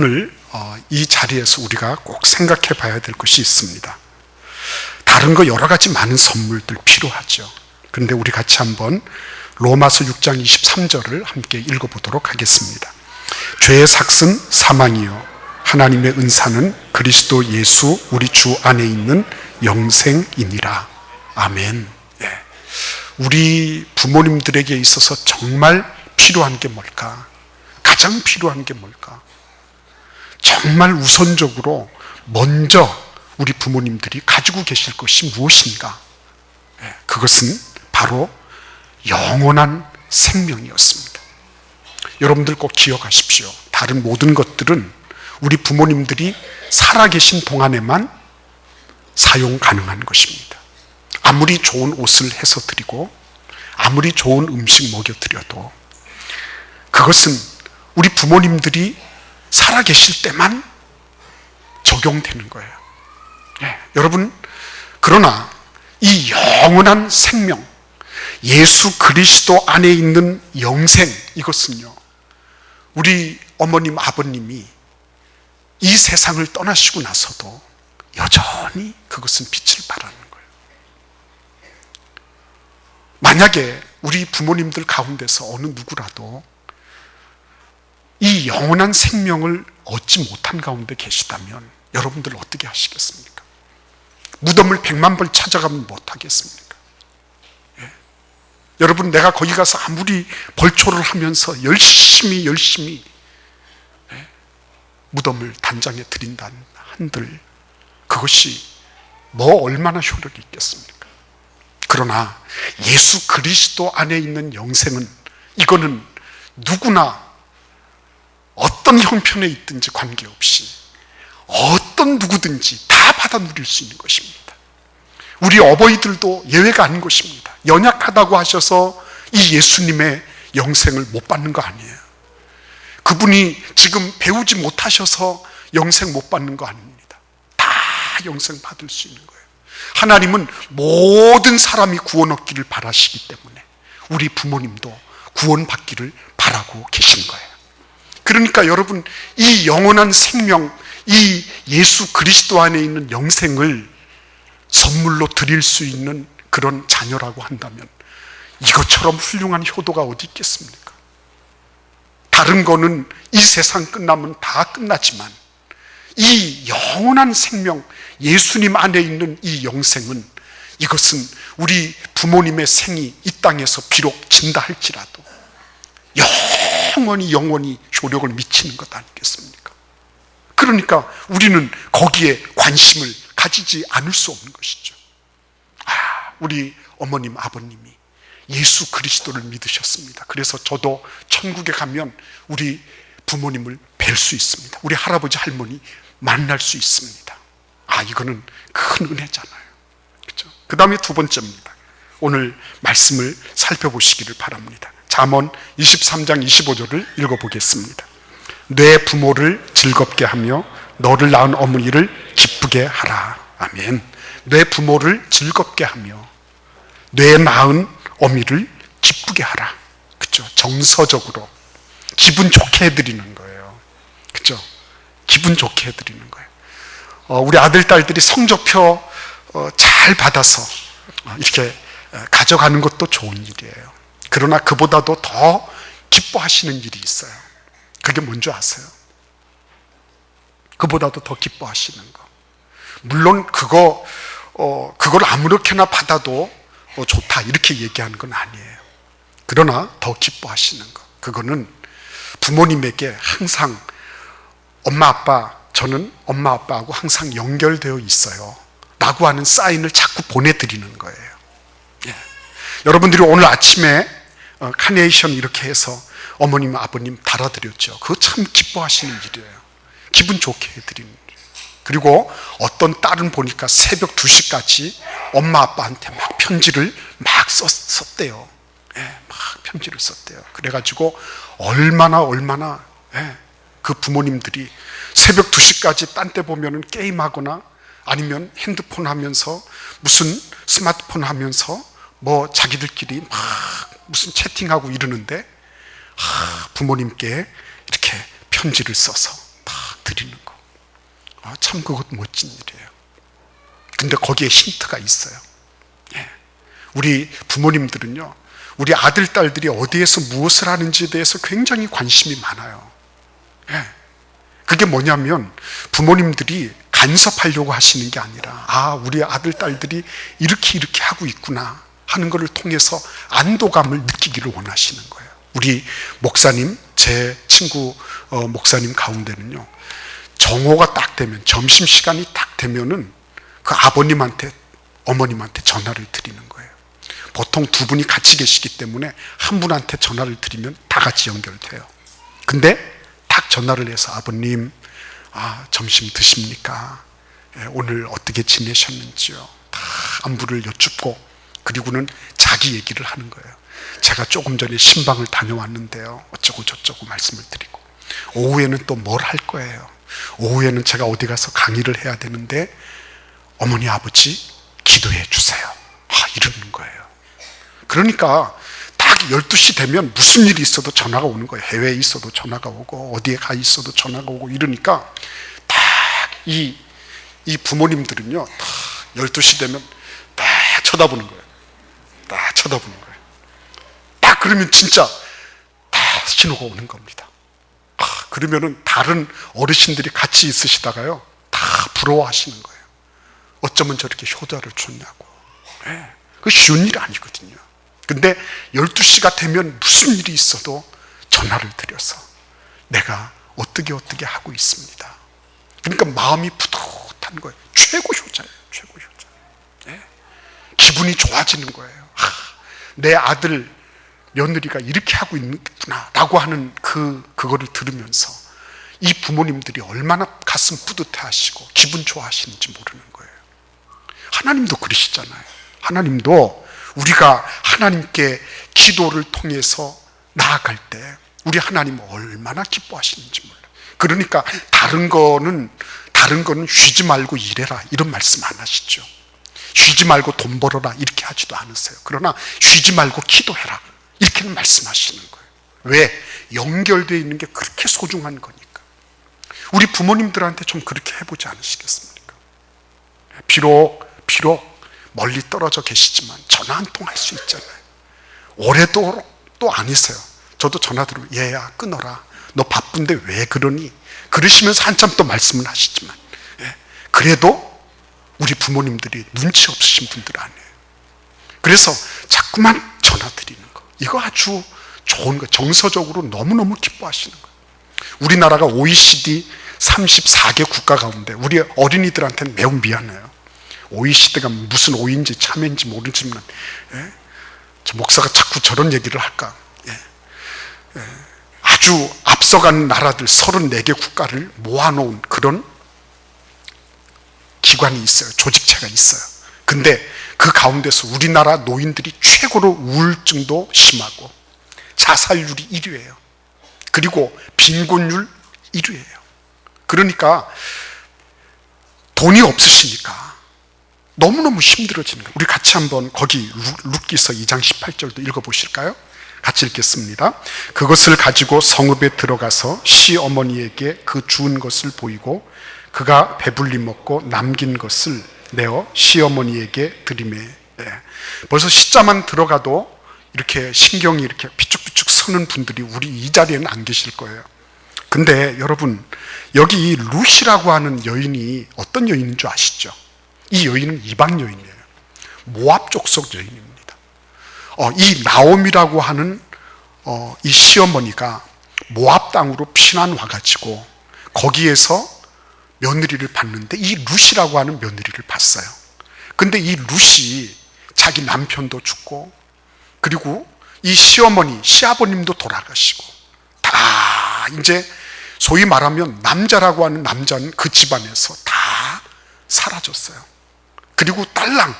오늘 이 자리에서 우리가 꼭 생각해 봐야 될 것이 있습니다. 다른 거 여러 가지 많은 선물들 필요하죠. 그런데 우리 같이 한번 로마서 6장 23절을 함께 읽어보도록 하겠습니다. 죄의 삭은 사망이요 하나님의 은사는 그리스도 예수 우리 주 안에 있는 영생이니라. 아멘. 예. 우리 부모님들에게 있어서 정말 필요한 게 뭘까? 가장 필요한 게 뭘까? 정말 우선적으로 먼저 우리 부모님들이 가지고 계실 것이 무엇인가? 예. 그것은 바로 영원한 생명이었습니다. 여러분들 꼭 기억하십시오. 다른 모든 것들은 우리 부모님들이 살아계신 동안에만 사용 가능한 것입니다. 아무리 좋은 옷을 해서 드리고 아무리 좋은 음식 먹여드려도 그것은 우리 부모님들이 살아계실 때만 적용되는 거예요. 네, 여러분, 그러나 이 영원한 생명, 예수 그리스도 안에 있는 영생, 이것은요 우리 어머님 아버님이 이 세상을 떠나시고 나서도 여전히 그것은 빛을 발하는 거예요. 만약에 우리 부모님들 가운데서 어느 누구라도 이 영원한 생명을 얻지 못한 가운데 계시다면 여러분들 어떻게 하시겠습니까? 무덤을 100만 번 찾아가면 못하겠습니까? 예. 여러분, 내가 거기 가서 아무리 벌초를 하면서 열심히 예. 무덤을 단장에 드린다 한들 그것이 뭐 얼마나 효력이 있겠습니까? 그러나 예수 그리스도 안에 있는 영생은, 이거는 누구나 어떤 형편에 있든지 관계없이 어떤 누구든지 다 받아 누릴 수 있는 것입니다. 우리 어버이들도 예외가 아닌 것입니다. 연약하다고 하셔서 이 예수님의 영생을 못 받는 거 아니에요. 그분이 지금 배우지 못하셔서 영생 못 받는 거 아닙니다. 다 영생 받을 수 있는 거예요. 하나님은 모든 사람이 구원 얻기를 바라시기 때문에 우리 부모님도 구원 받기를 바라고 계신 거예요. 그러니까 여러분, 이 영원한 생명, 이 예수 그리스도 안에 있는 영생을 선물로 드릴 수 있는 그런 자녀라고 한다면 이것처럼 훌륭한 효도가 어디 있겠습니까? 다른 거는 이 세상 끝나면 다 끝나지만 이 영원한 생명, 예수님 안에 있는 이 영생은, 이것은 우리 부모님의 생이 이 땅에서 비록 진다 할지라도 영원히 효력을 미치는 것 아니겠습니까? 그러니까 우리는 거기에 관심을 가지지 않을 수 없는 것이죠. 우리 어머님 아버님이 예수 그리스도를 믿으셨습니다. 그래서 저도 천국에 가면 우리 부모님을 뵐 수 있습니다. 우리 할아버지 할머니 만날 수 있습니다. 이거는 큰 은혜잖아요. 그렇죠? 그 다음에 두 번째입니다. 오늘 말씀을 살펴보시기를 바랍니다. 잠언 23장 25절을 읽어보겠습니다. 내 부모를 즐겁게 하며 너를 낳은 어머니를 기쁘게 하라. 아멘. 내 부모를 즐겁게 하며 내 낳은 어미를 기쁘게 하라. 그렇죠? 정서적으로 기분 좋게 해드리는 거예요. 그렇죠? 기분 좋게 해드리는 거예요. 우리 아들 딸들이 성적표 잘 받아서 이렇게 가져가는 것도 좋은 일이에요. 그러나 그보다도 더 기뻐하시는 일이 있어요. 그게 뭔지 아세요? 그보다도 더 기뻐하시는 거. 물론 그걸 아무렇게나 받아도 좋다 이렇게 얘기하는 건 아니에요. 그러나 더 기뻐하시는 거. 그거는 부모님에게 항상 저는 엄마 아빠하고 항상 연결되어 있어요 라고 하는 사인을 자꾸 보내드리는 거예요. 예. 여러분들이 오늘 아침에 카네이션 이렇게 해서 어머님 아버님 달아드렸죠. 그거 참 기뻐하시는 일이에요. 기분 좋게 해드리는 일이에요. 그리고 어떤 딸은 보니까 새벽 2시까지 엄마 아빠한테 막 편지를 막 썼대요. 예, 막 편지를 썼대요. 그래가지고 얼마나 그 부모님들이 새벽 2시까지 딴 데 보면은 게임하거나 아니면 핸드폰 하면서 무슨 스마트폰 하면서 뭐 자기들끼리 막 무슨 채팅하고 이러는데 부모님께 이렇게 편지를 써서 막 드리는 거. 참 그것 멋진 일이에요. 근데 거기에 힌트가 있어요. 예. 우리 부모님들은요, 우리 아들, 딸들이 어디에서 무엇을 하는지에 대해서 굉장히 관심이 많아요. 예. 그게 뭐냐면 부모님들이 간섭하려고 하시는 게 아니라 우리 아들, 딸들이 이렇게 하고 있구나 하는 것을 통해서 안도감을 느끼기를 원하시는 거예요. 우리 목사님, 제 친구 목사님 가운데는요, 정오가 딱 되면, 점심시간이 딱 되면은 그 아버님한테, 어머님한테 전화를 드리는 거예요. 보통 두 분이 같이 계시기 때문에 한 분한테 전화를 드리면 다 같이 연결돼요. 근데 딱 전화를 해서 아버님, 점심 드십니까? 오늘 어떻게 지내셨는지요? 다 안부를 여쭙고, 그리고는 자기 얘기를 하는 거예요. 제가 조금 전에 신방을 다녀왔는데요, 어쩌고 저쩌고 말씀을 드리고, 오후에는 또 뭘 할 거예요? 오후에는 제가 어디 가서 강의를 해야 되는데 어머니, 아버지 기도해 주세요. 이러는 거예요. 그러니까 딱 12시 되면 무슨 일이 있어도 전화가 오는 거예요. 해외에 있어도 전화가 오고, 어디에 가 있어도 전화가 오고, 이러니까 딱 이 부모님들은요, 딱 12시 되면 딱 쳐다보는 거예요. 딱 쳐다보는 거예요. 딱 그러면 진짜 다 신호가 오는 겁니다. 그러면은 다른 어르신들이 같이 있으시다가요, 다 부러워하시는 거예요. 어쩌면 저렇게 효자를 줬냐고. 그 쉬운 일이 아니거든요. 근데 12시가 되면 무슨 일이 있어도 전화를 드려서 내가 어떻게 하고 있습니다. 그러니까 마음이 푸듯한 거예요. 최고 효자예요. 최고 효자. 기분이 좋아지는 거예요. 내 아들, 며느리가 이렇게 하고 있구나 라고 하는 그거를 들으면서 이 부모님들이 얼마나 가슴 뿌듯해 하시고 기분 좋아하시는지 모르는 거예요. 하나님도 그러시잖아요. 하나님도 우리가 하나님께 기도를 통해서 나아갈 때 우리 하나님 얼마나 기뻐하시는지 몰라요. 그러니까 다른 거는 쉬지 말고 일해라 이런 말씀 안 하시죠. 쉬지 말고 돈 벌어라 이렇게 하지도 않으세요. 그러나 쉬지 말고 기도해라 이렇게는 말씀하시는 거예요. 왜? 연결되어 있는 게 그렇게 소중한 거니까. 우리 부모님들한테 좀 그렇게 해보지 않으시겠습니까? 비록 멀리 떨어져 계시지만 전화 한 통 할 수 있잖아요. 오래도록 또 아니세요. 저도 전화 들으면 얘야 끊어라. 너 바쁜데 왜 그러니? 그러시면서 한참 또 말씀을 하시지만 그래도 우리 부모님들이 눈치 없으신 분들 아니에요. 그래서 자꾸만 전화 드리는 거, 이거 아주 좋은 거, 정서적으로 너무너무 기뻐하시는 거예요. 우리나라가 OECD 34개 국가 가운데 우리 어린이들한테는 매우 미안해요. OECD가 무슨 O인지 참인지 모르지만 저 목사가 자꾸 저런 얘기를 할까. 아주 앞서간 나라들 34개 국가를 모아놓은 그런 기관이 있어요. 조직체가 있어요. 근데 그 가운데서 우리나라 노인들이 최고로 우울증도 심하고 자살률이 1위예요. 그리고 빈곤율 1위예요. 그러니까 돈이 없으시니까 너무너무 힘들어지는 거예요. 우리 같이 한번 거기 룻기서 2장 18절도 읽어보실까요? 같이 읽겠습니다. 그것을 가지고 성읍에 들어가서 시어머니에게 그 주운 것을 보이고 그가 배불리 먹고 남긴 것을 내어 시어머니에게 드리매. 벌써 시자만 들어가도 이렇게 신경이 이렇게 비축비축 서는 분들이 우리 이 자리에는 안 계실 거예요. 근데 여러분, 여기 이 룻이라고 하는 여인이 어떤 여인인 줄 아시죠? 이 여인은 이방 여인이에요. 모압 족속 여인입니다. 이 나옴이라고 하는 이 시어머니가 모압 땅으로 피난 와가지고 거기에서 며느리를 봤는데 이 룻이라고 하는 며느리를 봤어요. 근데 이 룻이 자기 남편도 죽고 그리고 이 시어머니, 시아버님도 돌아가시고 다 이제 소위 말하면 남자라고 하는 남자는 그 집안에서 다 사라졌어요. 그리고 딸랑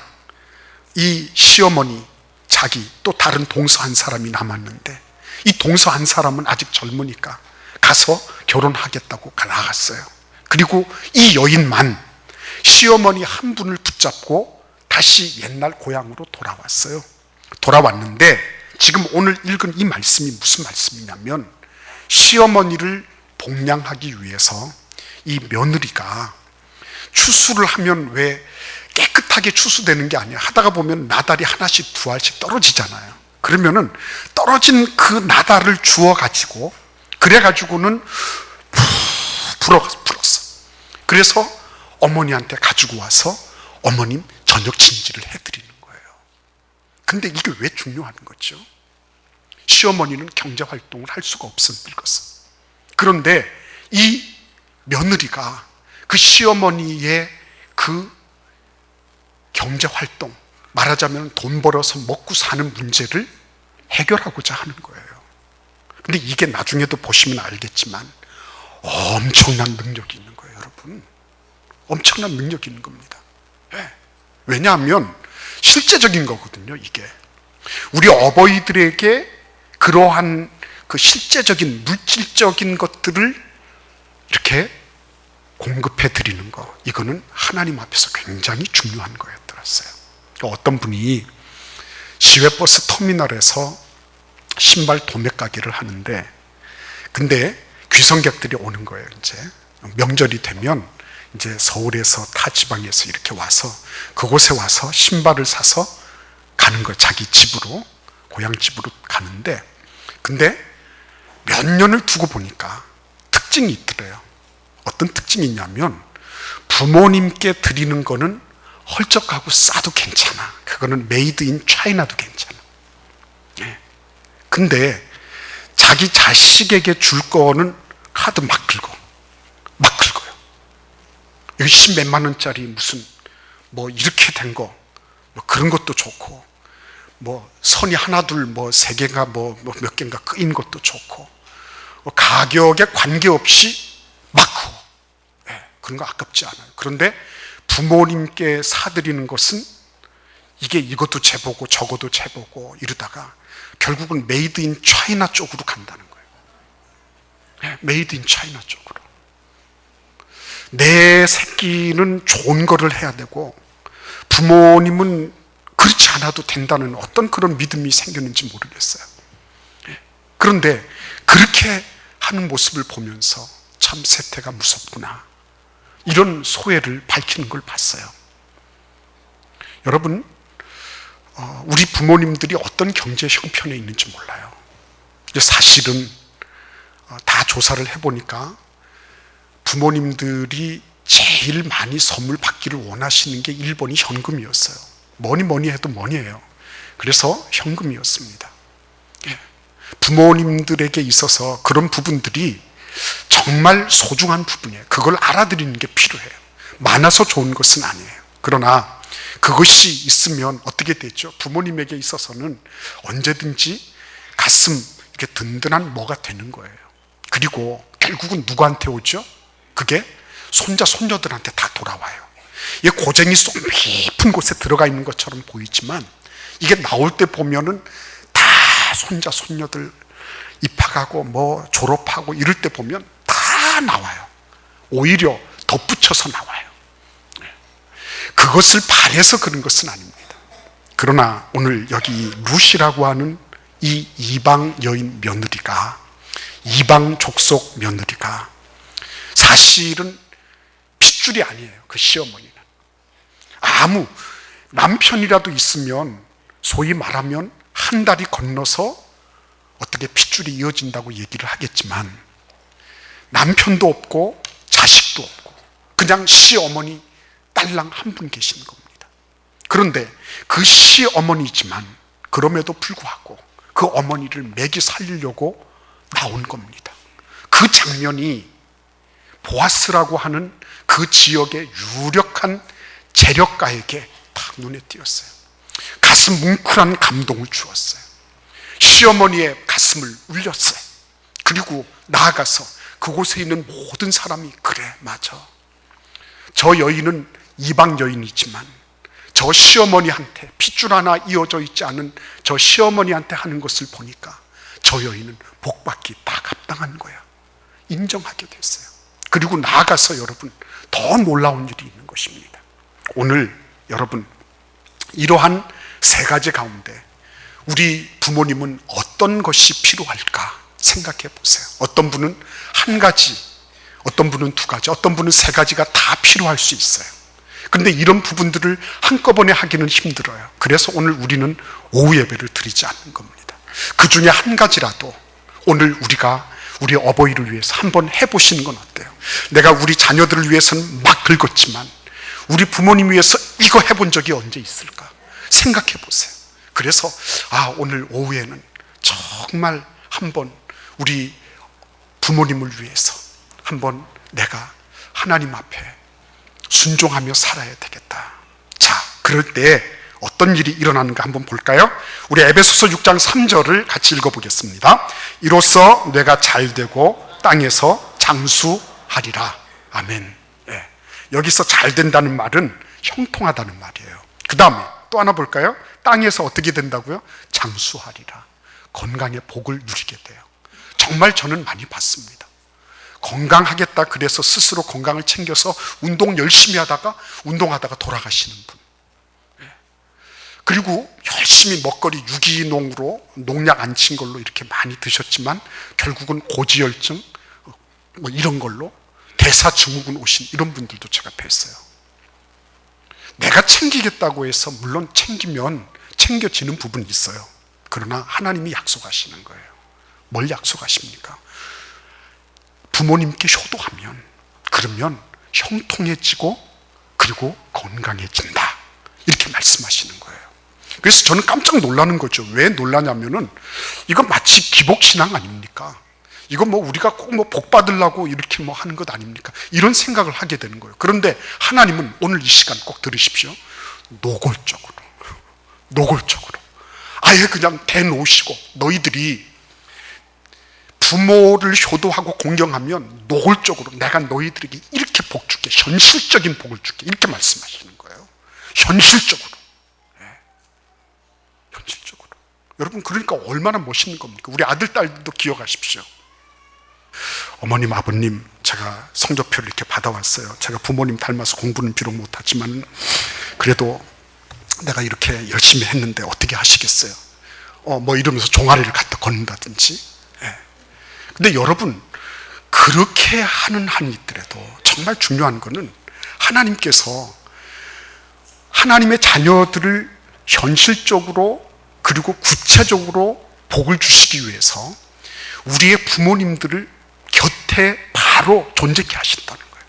이 시어머니, 자기 또 다른 동서 한 사람이 남았는데 이 동서 한 사람은 아직 젊으니까 가서 결혼하겠다고 나갔어요. 그리고 이 여인만 시어머니 한 분을 붙잡고 다시 옛날 고향으로 돌아왔어요. 돌아왔는데 지금 오늘 읽은 이 말씀이 무슨 말씀이냐면 시어머니를 복양하기 위해서 이 며느리가 추수를 하면 왜 깨끗하게 추수되는 게 아니야. 하다가 보면 나달이 하나씩 두 알씩 떨어지잖아요. 그러면은 떨어진 그 나달을 주워 가지고 그래가지고는 불었어. 그래서 어머니한테 가지고 와서 어머님 저녁 진지를 해드리는 거예요. 근데 이게 왜 중요한 거죠? 시어머니는 경제활동을 할 수가 없어 늙었어. 그런데 이 며느리가 그 시어머니의 그 경제활동, 말하자면 돈 벌어서 먹고 사는 문제를 해결하고자 하는 거예요. 근데 이게 나중에도 보시면 알겠지만 엄청난 능력이 있는 거예요, 여러분. 엄청난 능력이 있는 겁니다. 네. 왜냐하면 실제적인 거거든요, 이게. 우리 어버이들에게 그러한 그 실제적인 물질적인 것들을 이렇게 공급해 드리는 거, 이거는 하나님 앞에서 굉장히 중요한 거였더라고요. 어떤 분이 시외버스 터미널에서 신발 도매 가게를 하는데, 근데 귀성객들이 오는 거예요. 이제 명절이 되면 이제 서울에서 타 지방에서 이렇게 와서 그곳에 와서 신발을 사서 가는 거예요. 자기 집으로, 고향 집으로 가는데, 근데 몇 년을 두고 보니까 특징이 있더래요. 어떤 특징이 있냐면 부모님께 드리는 거는 헐쩍하고 싸도 괜찮아. 그거는 메이드 인 차이나도 괜찮아. 네. 근데 자기 자식에게 줄 거는 카드 막 긁어요. 여기 10몇만 원짜리 무슨 뭐 이렇게 된 거, 뭐 그런 것도 좋고, 뭐 선이 하나 둘 뭐 세 개가 뭐 몇 개인가 끄인 것도 좋고, 가격에 관계없이 막 그런 거 아깝지 않아요. 그런데 부모님께 사드리는 것은 이게 이것도 재보고 저것도 재보고 이러다가 결국은 메이드 인 차이나 쪽으로 간다는 거예요. 메이드 인 차이나 쪽으로. 내 새끼는 좋은 거를 해야 되고 부모님은 그렇지 않아도 된다는 어떤 그런 믿음이 생겼는지 모르겠어요. 그런데 그렇게 하는 모습을 보면서 참 세태가 무섭구나, 이런 소회를 밝히는 걸 봤어요. 여러분, 우리 부모님들이 어떤 경제 형편에 있는지 몰라요. 사실은 다 조사를 해보니까 부모님들이 제일 많이 선물 받기를 원하시는 게 1번이 현금이었어요. 뭐니 해도 뭐니예요. 그래서 현금이었습니다. 부모님들에게 있어서 그런 부분들이 정말 소중한 부분이에요. 그걸 알아들이는 게 필요해요. 많아서 좋은 것은 아니에요. 그러나 그것이 있으면 어떻게 되죠? 부모님에게 있어서는 언제든지 가슴 이렇게 든든한 뭐가 되는 거예요. 그리고 결국은 누구한테 오죠? 그게 손자 손녀들한테 다 돌아와요. 이 고쟁이 속 깊은 곳에 들어가 있는 것처럼 보이지만 이게 나올 때 보면은 다 손자 손녀들 입학하고 뭐 졸업하고 이럴 때 보면 다 나와요. 오히려 덧붙여서 나와요. 그것을 바래서 그런 것은 아닙니다. 그러나 오늘 여기 룻이라고 하는 이 이방 여인 며느리가, 이방 족속 며느리가 사실은 핏줄이 아니에요. 그 시어머니는 아무 남편이라도 있으면 소위 말하면 한 달이 건너서 어떻게 핏줄이 이어진다고 얘기를 하겠지만 남편도 없고 자식도 없고 그냥 시어머니 딸랑 한 분 계시는 겁니다. 그런데 그 시어머니지만 그럼에도 불구하고 그 어머니를 먹이 살리려고 나온 겁니다. 그 장면이 보아스라고 하는 그 지역의 유력한 재력가에게 딱 눈에 띄었어요. 가슴 뭉클한 감동을 주었어요. 시어머니의 가슴을 울렸어요. 그리고 나아가서 그곳에 있는 모든 사람이 그래, 맞아. 저 여인은 이방 여인이지만 저 시어머니한테 핏줄 하나 이어져 있지 않은 저 시어머니한테 하는 것을 보니까 저 여인은 복받기 딱 합당한 거야. 인정하게 됐어요. 그리고 나아가서 여러분 더 놀라운 일이 있는 것입니다. 오늘 여러분 이러한 세 가지 가운데 우리 부모님은 어떤 것이 필요할까 생각해 보세요. 어떤 분은 한 가지 어떤 분은 2가지, 어떤 분은 3가지가 다 필요할 수 있어요. 그런데 이런 부분들을 한꺼번에 하기는 힘들어요. 그래서 오늘 우리는 오후 예배를 드리지 않는 겁니다. 그 중에 한 가지라도 오늘 우리가 우리 어버이를 위해서 한번 해보시는 건 어때요? 내가 우리 자녀들을 위해서는 막 긁었지만 우리 부모님 위해서 이거 해본 적이 언제 있을까? 생각해 보세요. 그래서 오늘 오후에는 정말 한번 우리 부모님을 위해서 한번 내가 하나님 앞에 순종하며 살아야 되겠다. 자, 그럴 때 어떤 일이 일어나는가 한번 볼까요? 우리 에베소서 6장 3절을 같이 읽어보겠습니다. 이로써 뇌가 잘되고 땅에서 장수하리라. 아멘. 예. 여기서 잘된다는 말은 형통하다는 말이에요. 그 다음에 또 하나 볼까요? 땅에서 어떻게 된다고요? 장수하리라. 건강의 복을 누리게 돼요. 정말 저는 많이 봤습니다. 건강하겠다 그래서 스스로 건강을 챙겨서 운동 열심히 운동하다가 돌아가시는 분. 그리고 열심히 먹거리 유기농으로 농약 안 친 걸로 이렇게 많이 드셨지만 결국은 고지혈증 이런 걸로 대사증후군 오신 이런 분들도 제가 뵀어요. 내가 챙기겠다고 해서 물론 챙겨지는 부분이 있어요. 그러나 하나님이 약속하시는 거예요. 뭘 약속하십니까? 부모님께 효도하면 그러면 형통해지고 그리고 건강해진다. 이렇게 말씀하시는 거예요. 그래서 저는 깜짝 놀라는 거죠. 왜 놀라냐면은 이거 마치 기복신앙 아닙니까? 이거 우리가 꼭 복 받으려고 이렇게 하는 것 아닙니까? 이런 생각을 하게 되는 거예요. 그런데 하나님은 오늘 이 시간 꼭 들으십시오. 노골적으로 아예 그냥 대놓으시고 너희들이 부모를 효도하고 공경하면 노골적으로 내가 너희들에게 이렇게 복 줄게, 현실적인 복을 줄게 이렇게 말씀하시는 거예요. 현실적으로. 여러분 그러니까 얼마나 멋있는 겁니까? 우리 아들, 딸도 기억하십시오. 어머님, 아버님 제가 성적표를 이렇게 받아왔어요. 제가 부모님 닮아서 공부는 비록 못하지만 그래도 내가 이렇게 열심히 했는데 어떻게 하시겠어요? 이러면서 종아리를 갖다 걷는다든지. 근데 여러분 그렇게 하는 한이 있더라도 정말 중요한 거는 하나님께서 하나님의 자녀들을 현실적으로 그리고 구체적으로 복을 주시기 위해서 우리의 부모님들을 곁에 바로 존재케 하신다는 거예요.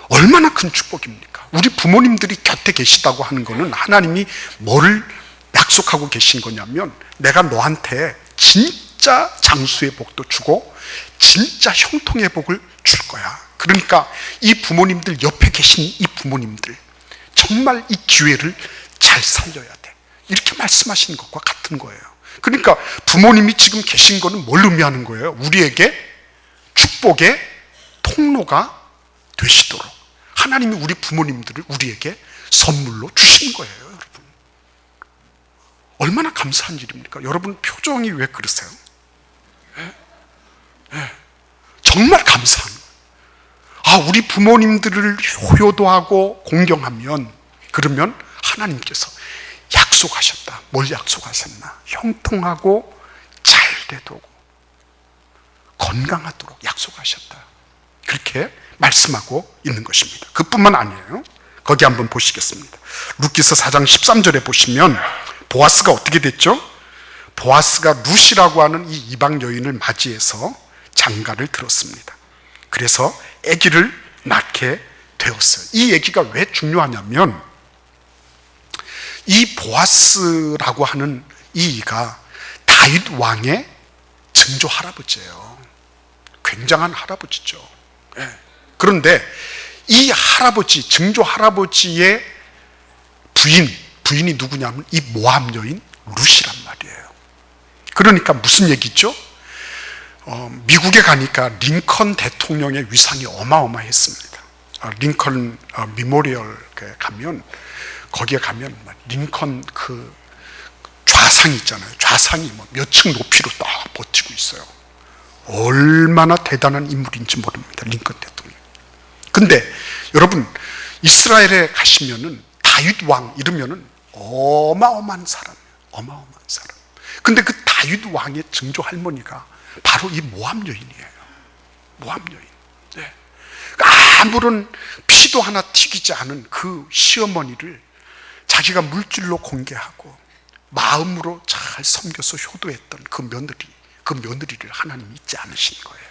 얼마나 큰 축복입니까? 우리 부모님들이 곁에 계시다고 하는 거는 하나님이 뭐를 약속하고 계신 거냐면 내가 너한테 진짜 장수의 복도 주고 진짜 형통의 복을 줄 거야. 그러니까 이 부모님들, 옆에 계신 이 부모님들 정말 이 기회를 잘 살려야 돼. 이렇게 말씀하시는 것과 같은 거예요. 그러니까 부모님이 지금 계신 거는 뭘 의미하는 거예요? 우리에게 축복의 통로가 되시도록 하나님이 우리 부모님들을 우리에게 선물로 주신 거예요. 여러분 얼마나 감사한 일입니까? 여러분 표정이 왜 그러세요? 정말 감사한 거예요. 우리 부모님들을 효도하고 공경하면 그러면 하나님께서 약속하셨다. 뭘 약속하셨나? 형통하고 잘되도록 건강하도록 약속하셨다. 그렇게 말씀하고 있는 것입니다. 그뿐만 아니에요. 거기 한번 보시겠습니다. 룻기서 4장 13절에 보시면 보아스가 어떻게 됐죠? 보아스가 룻이라고 하는 이 이방 여인을 맞이해서 장가를 들었습니다. 그래서 아기를 낳게 되었어요. 이 아기가 왜 중요하냐면 이 보아스라고 하는 이가 다윗 왕의 증조 할아버지예요. 굉장한 할아버지죠. 그런데 이 할아버지, 증조 할아버지의 부인이 누구냐면 이 모압 여인 룻이란 말이에요. 그러니까 무슨 얘기죠? 미국에 가니까 링컨 대통령의 위상이 어마어마했습니다. 링컨 미모리얼 가면 거기에 가면 링컨 그 좌상 있잖아요. 좌상이 몇 층 높이로 딱 버티고 있어요. 얼마나 대단한 인물인지 모릅니다. 링컨 대통령. 근데 여러분 이스라엘에 가시면은 다윗 왕 이러면은 어마어마한 사람이에요. 어마어마한 사람. 근데 그 다윗 왕의 증조 할머니가 바로 이 모압 여인이에요. 모압 여인. 네. 아무런 피도 하나 튀기지 않은 그 시어머니를 자기가 물질로 공개하고 마음으로 잘 섬겨서 효도했던 그 며느리를 하나님이 잊지 않으신 거예요.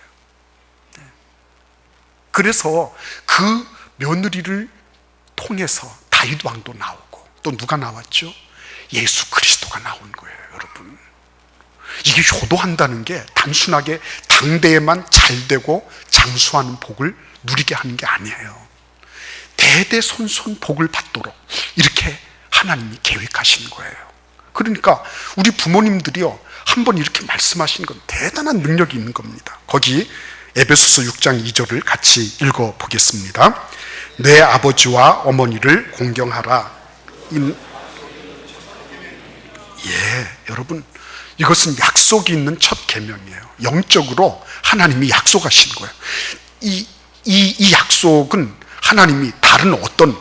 그래서 그 며느리를 통해서 다윗 왕도 나오고, 또 누가 나왔죠? 예수 그리스도가 나온 거예요, 여러분. 이게 효도한다는 게 단순하게 당대에만 잘되고 장수하는 복을 누리게 하는 게 아니에요. 대대손손 복을 받도록 이렇게 하나님이 계획하신 거예요. 그러니까 우리 부모님들이요, 한번 이렇게 말씀하신 건 대단한 능력이 있는 겁니다. 거기 에베소서 6장 2절을 같이 읽어보겠습니다. 내 아버지와 어머니를 공경하라. 여러분, 이것은 약속이 있는 첫 계명이에요. 영적으로 하나님이 약속하신 거예요. 이 약속은 하나님이 다른 어떤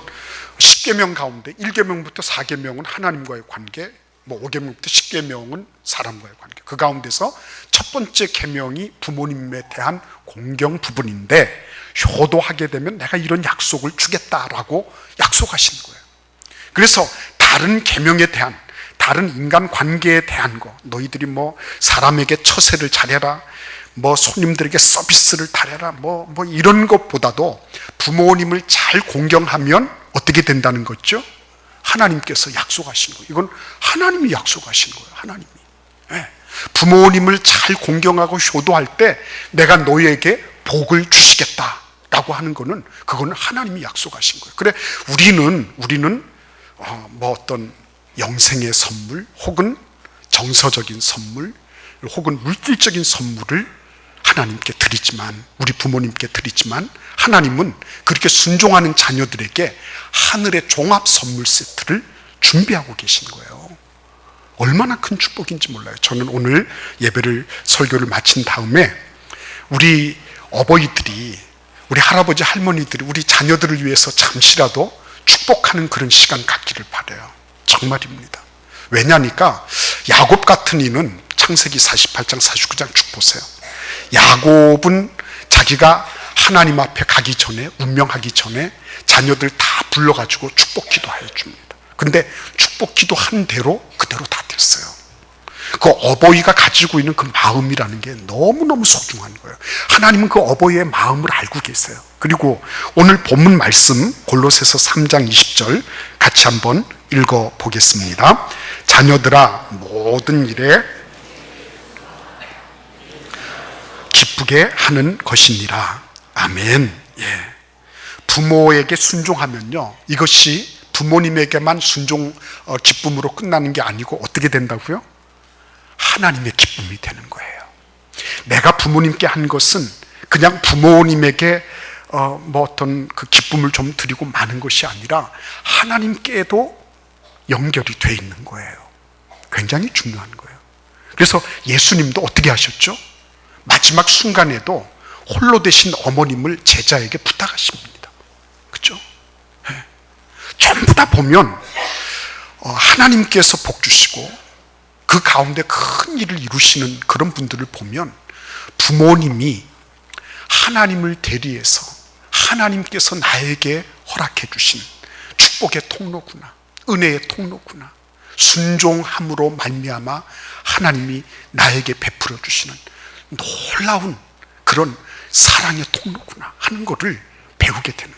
10계명 가운데 1계명부터 4계명은 하나님과의 관계, 5계명부터 10계명은 사람과의 관계, 그 가운데서 첫 번째 계명이 부모님에 대한 공경 부분인데, 효도하게 되면 내가 이런 약속을 주겠다라고 약속하신 거예요. 그래서 다른 계명에 대한, 다른 인간 관계에 대한 거, 너희들이 사람에게 처세를 잘해라, 손님들에게 서비스를 잘해라, 이런 것보다도 부모님을 잘 공경하면 어떻게 된다는 거죠? 하나님께서 약속하신 거예요. 이건 하나님이 약속하신 거예요. 하나님이. 부모님을 잘 공경하고 효도할 때 내가 너희에게 복을 주시겠다라고 하는 거는, 그거는 하나님이 약속하신 거예요. 그래, 우리는 어떤 영생의 선물, 혹은 정서적인 선물, 혹은 물질적인 선물을 하나님께 드리지만, 우리 부모님께 드리지만, 하나님은 그렇게 순종하는 자녀들에게 하늘의 종합 선물 세트를 준비하고 계신 거예요. 얼마나 큰 축복인지 몰라요. 저는 오늘 설교를 마친 다음에 우리 어버이들이, 우리 할아버지 할머니들이 우리 자녀들을 위해서 잠시라도 축복하는 그런 시간 갖기를 바라요. 정말입니다. 왜냐니까 야곱 같은 이는 창세기 48장 49장 쭉 보세요. 야곱은 자기가 하나님 앞에 가기 전에, 운명하기 전에 자녀들 다 불러가지고 축복 기도해 줍니다. 근데 축복 기도한 대로 그대로 다 됐어요. 그 어버이가 가지고 있는 그 마음이라는 게 너무너무 소중한 거예요. 하나님은 그 어버이의 마음을 알고 계세요. 그리고 오늘 본문 말씀 골로새서 3장 20절 같이 한번 읽어보겠습니다. 자녀들아, 모든 일에 기쁘게 하는 것이니라. 아멘. 부모에게 순종하면요, 이것이 부모님에게만 기쁨으로 끝나는 게 아니고 어떻게 된다고요? 하나님의 기쁨이 되는 거예요. 내가 부모님께 한 것은 그냥 부모님에게 어떤 그 기쁨을 좀 드리고 마는 것이 아니라 하나님께도 연결이 돼 있는 거예요. 굉장히 중요한 거예요. 그래서 예수님도 어떻게 하셨죠? 마지막 순간에도 홀로 되신 어머님을 제자에게 부탁하십니다. 그렇죠? 전부 다 보면 하나님께서 복 주시고 그 가운데 큰 일을 이루시는 그런 분들을 보면 부모님이 하나님을 대리해서 하나님께서 나에게 허락해 주신 축복의 통로구나, 은혜의 통로구나, 순종함으로 말미암아 하나님이 나에게 베풀어 주시는 놀라운 그런 사랑의 통로구나 하는 것을 배우게 되는